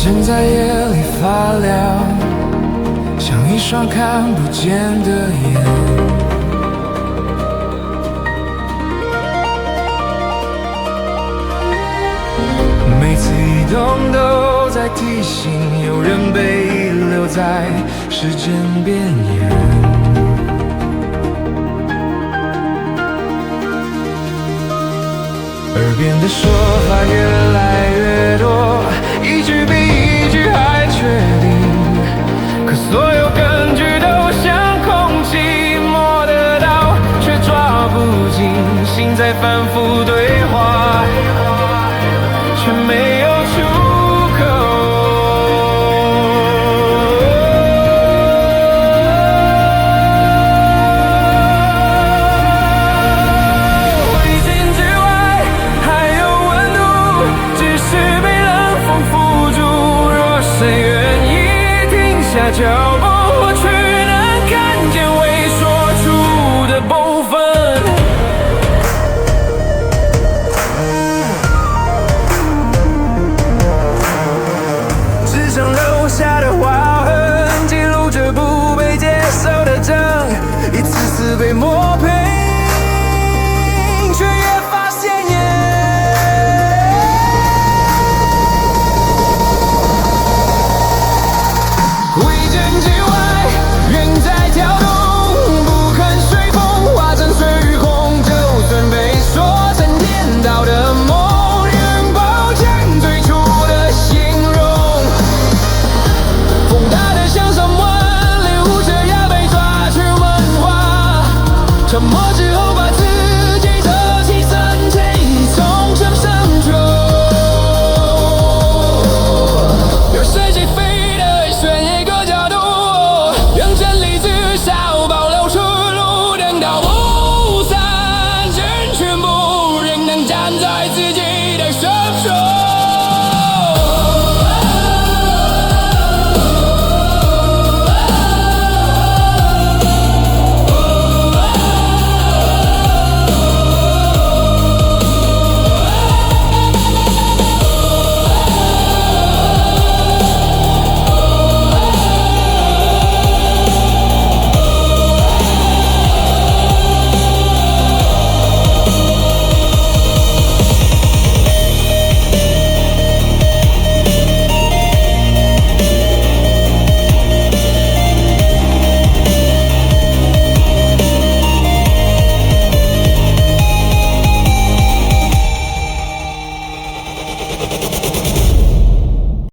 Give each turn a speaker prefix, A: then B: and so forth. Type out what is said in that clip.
A: 针在夜里发亮，像一双看不见的眼。每次移动都在提醒，有人被遗留在时间边缘。耳边的说法越来越多，一句比一句还确定，可所有根据都像空气摸得到，却抓不紧，心在反复对话，却没有出口。脚步，或许能看见未说出的部分。纸上留下的划痕，记录着不被接受的证，一次次被磨。